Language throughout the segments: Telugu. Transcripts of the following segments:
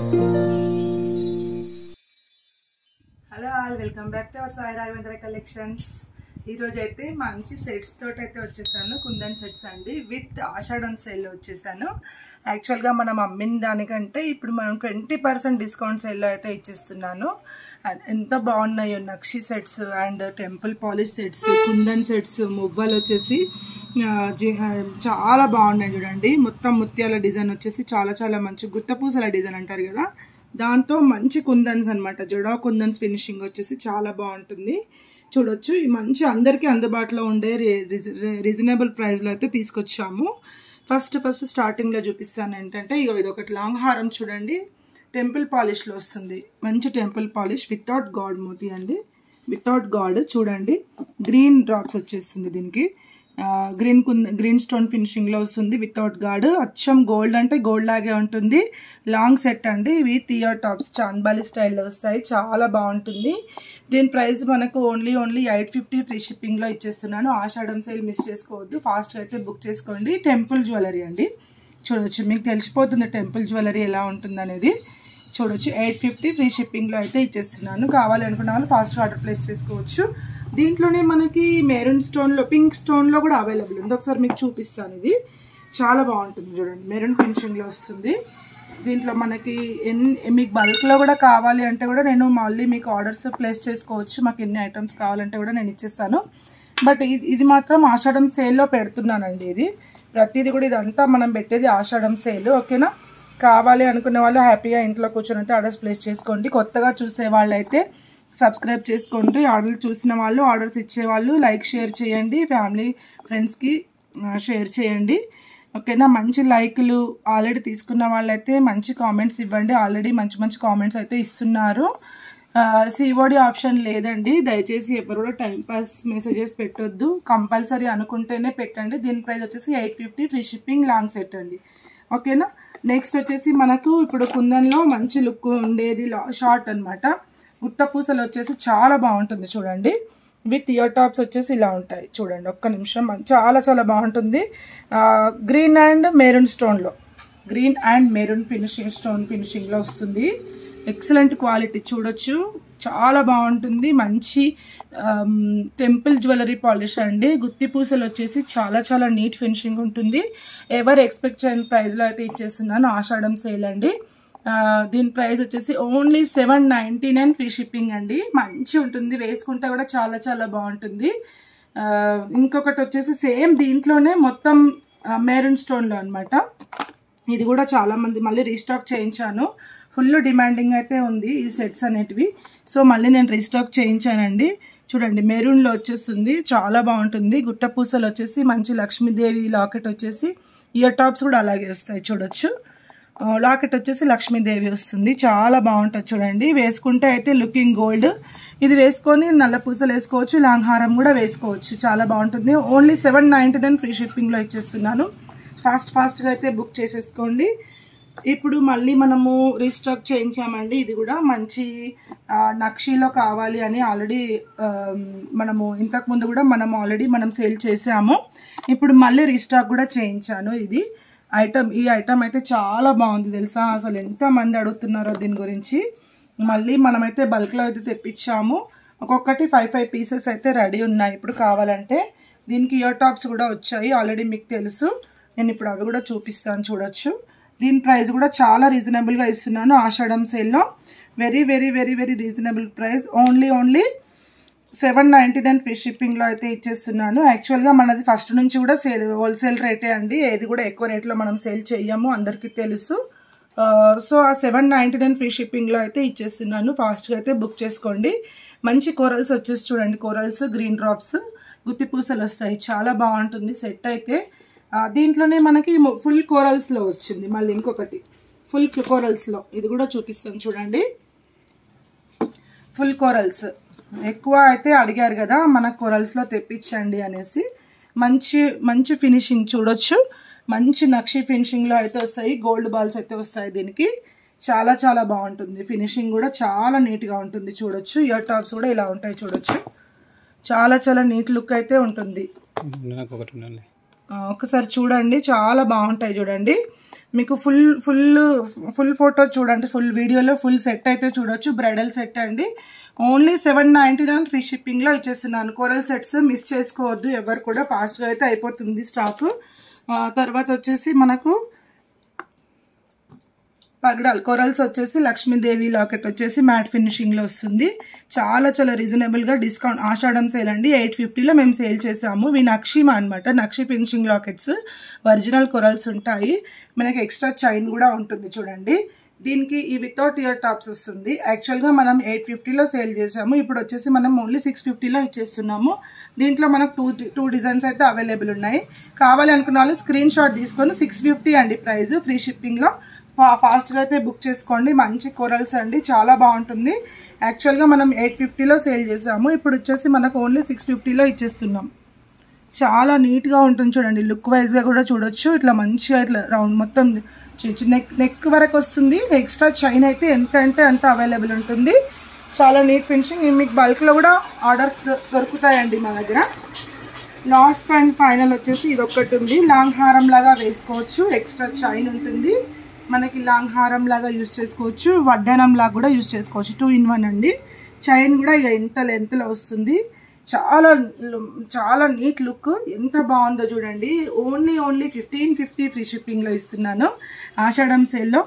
Hello all, welcome back to our Sai Raghavendra collections. ఈరోజు అయితే మంచి సెట్స్ తోటి అయితే వచ్చేసాను. కుందన్ సెట్స్ అండి, విత్ ఆషాఢం సేల్లో వచ్చేసాను. యాక్చువల్గా మనం అమ్మిన దానికంటే ఇప్పుడు మనం 20% డిస్కౌంట్ సేల్లో అయితే ఇచ్చేస్తున్నాను. ఎంత బాగున్నాయో nakshi sets and temple polish sets, kundan sets, మువ్వలు వచ్చేసి చాలా బాగున్నాయి చూడండి. మొత్తం ముత్యాల డిజైన్ వచ్చేసి చాలా చాలా మంచి గుత్తపూసల డిజైన్ అంటారు కదా, దాంతో మంచి కుందన్స్ అనమాట. జడా కుందన్స్ ఫినిషింగ్ వచ్చేసి చాలా బాగుంటుంది. చూడొచ్చు, ఈ మంచి అందరికీ అందుబాటులో ఉండే రీజనబుల్ ప్రైస్లో అయితే తీసుకొచ్చాము. ఫస్ట్ స్టార్టింగ్లో చూపిస్తాను ఏంటంటే, ఇది ఒకటి లాంగ్ హారం చూడండి, టెంపుల్ పాలిష్లో వస్తుంది. మంచి టెంపుల్ పాలిష్ వితౌట్ గాడ్ మోతీ అండి, వితౌట్ గాడ్. చూడండి, గ్రీన్ డ్రాప్స్ వచ్చేస్తుంది దీనికి. గ్రీన్ స్టోన్ ఫినిషింగ్లో వస్తుంది వితౌట్ గాడ్. అచ్చం గోల్డ్ అంటే గోల్డ్ లాగే ఉంటుంది. లాంగ్ సెట్ అండి. ఇవి థియర్ టాప్స్ చాంద్బాలి స్టైల్లో వస్తాయి, చాలా బాగుంటుంది. దీని ప్రైస్ మనకు ఓన్లీ 850 ఫ్రీ షిప్పింగ్లో ఇచ్చేస్తున్నాను. ఆషాఢం సేల్ మిస్ చేసుకోవద్దు, ఫాస్ట్గా అయితే బుక్ చేసుకోండి. టెంపుల్ జ్యువెలరీ అండి. చూడొచ్చు, మీకు తెలిసిపోతుంది టెంపుల్ జ్యువెలరీ ఎలా ఉంటుంది అనేది. చూడొచ్చు, 850 ఫ్రీ షిప్పింగ్లో అయితే ఇచ్చేస్తున్నాను. కావాలి అనుకున్న వాళ్ళు ఫాస్ట్గా ఆర్డర్ ప్లేస్ చేసుకోవచ్చు. దీంట్లోనే మనకి మెరూన్ స్టోన్లో, పింక్ స్టోన్లో కూడా అవైలబుల్ ఉంది. ఒకసారి మీకు చూపిస్తాను. ఇది చాలా బాగుంటుంది చూడండి, మెరూన్ ఫినిషింగ్లో వస్తుంది. దీంట్లో మనకి మీకు బల్క్లో కూడా కావాలి అంటే కూడా నేను మళ్ళీ మీకు ఆర్డర్స్ ప్లేస్ చేసుకోవచ్చు. మాకు ఎన్ని ఐటమ్స్ కావాలంటే కూడా నేను ఇచ్చేస్తాను. బట్ ఇది మాత్రం ఆషాఢం సేల్లో పెడుతున్నానండి. ఇది ప్రతిదీ కూడా ఇదంతా మనం పెట్టేది ఆషాఢం సేల్. ఓకేనా? కావాలి అనుకునే వాళ్ళు హ్యాపీగా ఇంట్లో కూర్చొని అయితే ఆర్డర్స్ ప్లేస్ చేసుకోండి. కొత్తగా చూసే వాళ్ళు అయితే సబ్స్క్రైబ్ చేసుకోండి. ఆర్డర్లు చూసిన వాళ్ళు, ఆర్డర్స్ ఇచ్చేవాళ్ళు లైక్ షేర్ చేయండి, ఫ్యామిలీ ఫ్రెండ్స్కి షేర్ చేయండి. ఓకేనా? మంచి లైక్లు ఆల్రెడీ తీసుకున్న వాళ్ళైతే మంచి కామెంట్స్ ఇవ్వండి. ఆల్రెడీ మంచి కామెంట్స్ అయితే ఇస్తున్నారు. సిఓడి ఆప్షన్ లేదండి, దయచేసి ఎవరు కూడా టైంపాస్ మెసేజెస్ పెట్టొద్దు. కంపల్సరీ అనుకుంటేనే పెట్టండి. దీని ప్రైస్ వచ్చేసి 850 ఫ్రీ షిప్పింగ్ లాంగ్ సెట్ అండి. ఓకేనా? నెక్స్ట్ వచ్చేసి మనకు ఇప్పుడు కుందన్లో మంచి లుక్ ఉండేది షార్ట్ అనమాట. గుత్తపూసలు వచ్చేసి చాలా బాగుంటుంది చూడండి. విత్ ఇయర్ టాప్స్ వచ్చేసి ఇలా ఉంటాయి చూడండి. ఒక్క నిమిషం, చాలా చాలా బాగుంటుంది. గ్రీన్ అండ్ మెరూన్ స్టోన్లో, గ్రీన్ అండ్ మెరూన్ స్టోన్ ఫినిషింగ్లో వస్తుంది. ఎక్సలెంట్ క్వాలిటీ చూడొచ్చు, చాలా బాగుంటుంది. మంచి టెంపుల్ జ్యువెలరీ పాలిష్ అండి. గుత్తి పూసలు వచ్చేసి చాలా చాలా నీట్ ఫినిషింగ్ ఉంటుంది. ఎవరు ఎక్స్పెక్ట్ చేయని ప్రైస్లో అయితే ఇచ్చేస్తున్నాను. ఆషాఢం సేల్ అండి. దీని ప్రైస్ వచ్చేసి ఓన్లీ 799 ఫ్రీ షిప్పింగ్ అండి. మంచి ఉంటుంది, వేసుకుంటే కూడా చాలా చాలా బాగుంటుంది. ఇంకొకటి వచ్చేసి సేమ్ దీంట్లోనే మొత్తం మెరూన్ స్టోన్లో అనమాట. ఇది కూడా చాలామంది మళ్ళీ రీస్టాక్ చేయించాను. ఫుల్ డిమాండింగ్ అయితే ఉంది ఈ సెట్స్ అనేటివి. సో మళ్ళీ నేను రీస్టాక్ చేయించానండి. చూడండి, మెరూన్లో వచ్చేస్తుంది, చాలా బాగుంటుంది. గుట్టపూసలు వచ్చేసి మంచి లక్ష్మీదేవి లాకెట్ వచ్చేసి, ఇయర్ టాప్స్ కూడా అలాగే వస్తాయి చూడొచ్చు. లాకెట్ వచ్చేసి లక్ష్మీదేవి వస్తుంది, చాలా బాగుంటుంది చూడండి. వేసుకుంటే అయితే లుకింగ్ గోల్డ్. ఇది వేసుకొని నల్ల పూసలు వేసుకోవచ్చు, లాంగ్ హారం కూడా వేసుకోవచ్చు, చాలా బాగుంటుంది. ఓన్లీ 799 ఫ్రీ షిప్పింగ్లో ఇచ్చేస్తున్నాను. ఫాస్ట్గా అయితే బుక్ చేసేసుకోండి. ఇప్పుడు మళ్ళీ మనము రీస్టాక్ చేయించామండి. ఇది కూడా మంచి నక్షీలో కావాలి అని ఆల్రెడీ మనము ఇంతకుముందు కూడా మనం సేల్ చేసాము. ఇప్పుడు మళ్ళీ రీస్టాక్ కూడా చేయించాను. ఈ ఐటమ్ అయితే చాలా బాగుంది తెలుసా. అసలు ఎంతమంది అడుగుతున్నారో దీని గురించి. మళ్ళీ మనమైతే బల్క్లో అయితే తెప్పించాము. ఒక్కొక్కటి 5 పీసెస్ అయితే రెడీ ఉన్నాయి ఇప్పుడు కావాలంటే. దీనికి ఇయర్ టాప్స్ కూడా వచ్చాయి ఆల్రెడీ, మీకు తెలుసు. నేను ఇప్పుడు అవి కూడా చూపిస్తాను చూడొచ్చు. దీని ప్రైస్ కూడా చాలా రీజనబుల్గా ఇస్తున్నాను ఆషాఢం సేల్లో. Very very very very reasonable price. Only 799 free షిప్పింగ్లో అయితే ఇచ్చేస్తున్నాను. యాక్చువల్గా మనది ఫస్ట్ నుంచి కూడా హోల్సేల్ రేటే అండి. ఏది కూడా ఎక్కువ రేట్లో మనం సేల్ చేయము, అందరికీ తెలుసు. సో ఆ 799 ఫ్రీ షిప్పింగ్లో అయితే ఇచ్చేస్తున్నాను. ఫాస్ట్గా అయితే బుక్ చేసుకోండి. మంచి కోరల్స్ వచ్చేసి చూడండి, కోరల్స్, గ్రీన్ డ్రాప్స్, గుత్తి పూసలు వస్తాయి, చాలా బాగుంటుంది సెట్ అయితే. దీంట్లోనే మనకి ఫుల్ కోరల్స్లో వచ్చింది మళ్ళీ ఇంకొకటి ఫుల్ కోరల్స్లో. ఇది కూడా చూపిస్తాను చూడండి. ఫుల్ కోరల్స్ ఎక్కువ అయితే అడిగారు కదా, మన కోరల్స్లో తెప్పించండి అనేసి. మంచి ఫినిషింగ్ చూడొచ్చు, మంచి నక్షి ఫినిషింగ్లో అయితే వస్తాయి. గోల్డ్ బాల్స్ అయితే వస్తాయి దీనికి. చాలా చాలా బాగుంటుంది ఫినిషింగ్ కూడా, చాలా నీట్గా ఉంటుంది చూడొచ్చు. ఇయర్ టాప్స్ కూడా ఇలా ఉంటాయి చూడొచ్చు, చాలా చాలా నీట్ లుక్ అయితే ఉంటుంది. ఒకసారి చూడండి, చాలా బాగుంటాయి చూడండి. మీకు ఫుల్ ఫోటో చూడండి, ఫుల్ వీడియోలో ఫుల్ సెట్ అయితే చూడొచ్చు. బ్రైడల్ సెట్ అండి. ఓన్లీ 799 ఫ్రీ షిప్పింగ్లో ఇచ్చేస్తున్నాను. కోరల్ సెట్స్ మిస్ చేసుకోవద్దు ఎవరు కూడా, ఫాస్ట్గా అయితే అయిపోతుంది స్టాక్. తర్వాత వచ్చేసి మనకు పగడాల్ కోరల్స్ వచ్చేసి లక్ష్మీదేవి లాకెట్ వచ్చేసి మ్యాట్ ఫినిషింగ్లో వస్తుంది. చాలా రీజనబుల్గా డిస్కౌంట్ ఆషాఢం సేల్ అండి. 850లో మేము సేల్ చేసాము. ఇవి నక్షిమా అనమాట, నక్షి ఫినిషింగ్ లాకెట్స్. ఒరిజినల్ కోరల్స్ ఉంటాయి. మనకి ఎక్స్ట్రా చైన్ కూడా ఉంటుంది చూడండి. దీనికి ఈ వితౌట్ ఇయర్ టాప్స్ వస్తుంది. యాక్చువల్గా మనం 850లో సేల్ చేసాము. ఇప్పుడు వచ్చేసి మనం ఓన్లీ 650లో ఇచ్చేస్తున్నాము. దీంట్లో మనకు టూ డిజైన్స్ అయితే అవైలబుల్ ఉన్నాయి. కావాలి అనుకున్న వాళ్ళు స్క్రీన్ షాట్ తీసుకొని 650 అండి ప్రైస్, ఫ్రీ షిప్పింగ్లో. ఫాస్ట్గా అయితే బుక్ చేసుకోండి. మంచి కోరల్స్ అండి, చాలా బాగుంటుంది. యాక్చువల్గా మనం 850లో సేల్ చేసాము. ఇప్పుడు వచ్చేసి మనకు ఓన్లీ 650లో ఇచ్చేస్తున్నాం. చాలా నీట్గా ఉంటుంది చూడండి. లుక్ వైజ్గా కూడా చూడొచ్చు. ఇట్లా మంచిగా ఇట్లా రౌండ్ మొత్తం నెక్ వరకు వస్తుంది. ఎక్స్ట్రా చైన్ అయితే ఎంత అంటే అంత అవైలబుల్ ఉంటుంది. చాలా నీట్ ఫినిషింగ్. మీకు బల్క్లో కూడా ఆర్డర్స్ దొరుకుతాయండి మా దగ్గర. లాస్ట్ అండ్ ఫైనల్ వచ్చేసి ఇది ఒక్కటి ఉంది. లాంగ్ హారం లాగా వేసుకోవచ్చు. ఎక్స్ట్రా చైన్ ఉంటుంది. మనకి లాంగ్ హారం లాగా యూజ్ చేసుకోవచ్చు, వడ్డానం లాగా కూడా యూజ్ చేసుకోవచ్చు. 2 in 1 అండి. చైన్ కూడా ఇక ఎంత లెంత్లో వస్తుంది. చాలా నీట్ లుక్. ఎంత బాగుందో చూడండి. ఓన్లీ 1550 ఫ్రీ షిప్పింగ్లో ఇస్తున్నాను ఆషాఢం సేల్లో.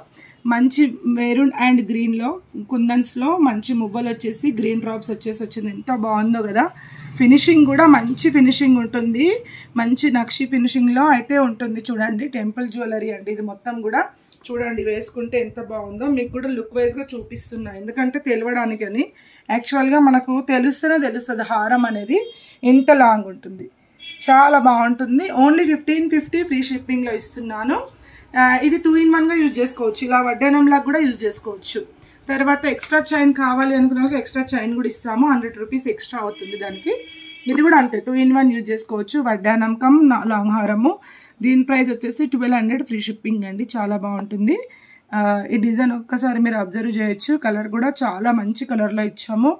మంచి మెరూన్ అండ్ గ్రీన్లో కుందన్స్లో మంచి మువ్వలు వచ్చేసి గ్రీన్ డ్రాప్స్ వచ్చింది. ఎంత బాగుందో కదా. ఫినిషింగ్ కూడా మంచి ఫినిషింగ్ ఉంటుంది. మంచి నక్షి ఫినిషింగ్లో అయితే ఉంటుంది చూడండి. టెంపుల్ జ్యువెలరీ అండి ఇది మొత్తం కూడా. చూడండి వేసుకుంటే ఎంత బాగుందో. మీకు కూడా లుక్ వైజ్గా చూపిస్తున్నా ఎందుకంటే తెలవడానికని. యాక్చువల్గా మనకు తెలుస్తుంది హారం అనేది ఎంత లాంగ్ ఉంటుంది. చాలా బాగుంటుంది. ఓన్లీ 1550 ఫ్రీ షిప్పింగ్లో ఇస్తున్నాను. ఇది 2 in 1గా యూజ్ చేసుకోవచ్చు. ఇలా వడ్డానంలాగా కూడా యూజ్ చేసుకోవచ్చు. తర్వాత ఎక్స్ట్రా చైన్ కావాలి అనుకున్న వాళ్ళకి ఎక్స్ట్రా చైన్ కూడా ఇస్తాము. 100 రూపీస్ ఎక్స్ట్రా అవుతుంది దానికి. ఇది కూడా అంతే 2 in 1 యూజ్ చేసుకోవచ్చు. వడ్డానం కమ్ లాంగ్ హారము. దీని ప్రైస్ వచ్చేసి 1200 ఫ్రీ షిప్పింగ్ అండి. చాలా బాగుంటుంది. ఈ డిజైన్ ఒక్కసారి మీరు అబ్జర్వ్ చేయొచ్చు. కలర్ కూడా చాలా మంచి కలర్లో ఇచ్చాము.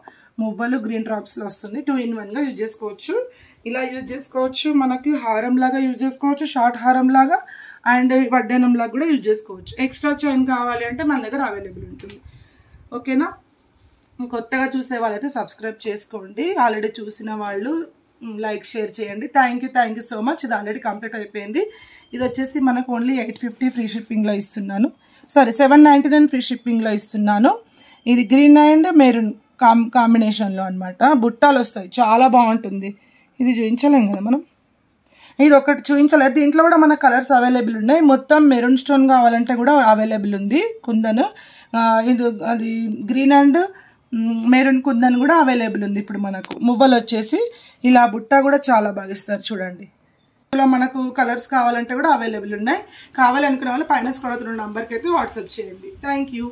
మువ్వలు గ్రీన్ డ్రాప్స్లో వస్తుంది. 2 in 1గా యూజ్ చేసుకోవచ్చు. ఇలా యూజ్ చేసుకోవచ్చు. మనకి హారం లాగా యూజ్ చేసుకోవచ్చు, షార్ట్ హారం లాగా అండ్ వడ్డానం లాగా కూడా యూజ్ చేసుకోవచ్చు. ఎక్స్ట్రా చైన్ కావాలి అంటే మన దగ్గర అవైలబుల్ ఉంటుంది. ఓకేనా. కొత్తగా చూసే వాళ్ళైతే సబ్స్క్రైబ్ చేసుకోండి. ఆల్రెడీ చూసిన వాళ్ళు లైక్ షేర్ చేయండి. Thank you so much. ఇది ఆల్రెడీ కంప్లీట్ అయిపోయింది. ఇది వచ్చేసి మనకు ఓన్లీ 850 ఫ్రీ షిప్పింగ్లో ఇస్తున్నాను. 799 ఫ్రీ షిప్పింగ్లో ఇస్తున్నాను. ఇది గ్రీన్ అండ్ మెరూన్ కాంబినేషన్లో అనమాట. బుట్టాలు వస్తాయి, చాలా బాగుంటుంది. ఇది చూపించలేం కదా మనం, ఇది ఒకటి చూపించలేదు. దీంట్లో కూడా మన కలర్స్ అవైలబుల్ ఉన్నాయి. మొత్తం మెరూన్ స్టోన్ కావాలంటే కూడా అవైలబుల్ ఉంది. కుందన్ ఇది అది గ్రీన్ అండ్ మెరూన్ కుందన్ కూడా అవైలబుల్ ఉంది. ఇప్పుడు మనకు మువ్వలు వచ్చేసి ఇలా బుట్ట కూడా చాలా బాగా ఇస్తారు చూడండి. ఇలా మనకు కలర్స్ కావాలంటే కూడా అవైలబుల్ ఉన్నాయి. కావాలనుకునే వాళ్ళు పైన స్క్రోల్ అవుతున్న నంబర్కి అయితే వాట్సాప్ చేయండి. Thank you.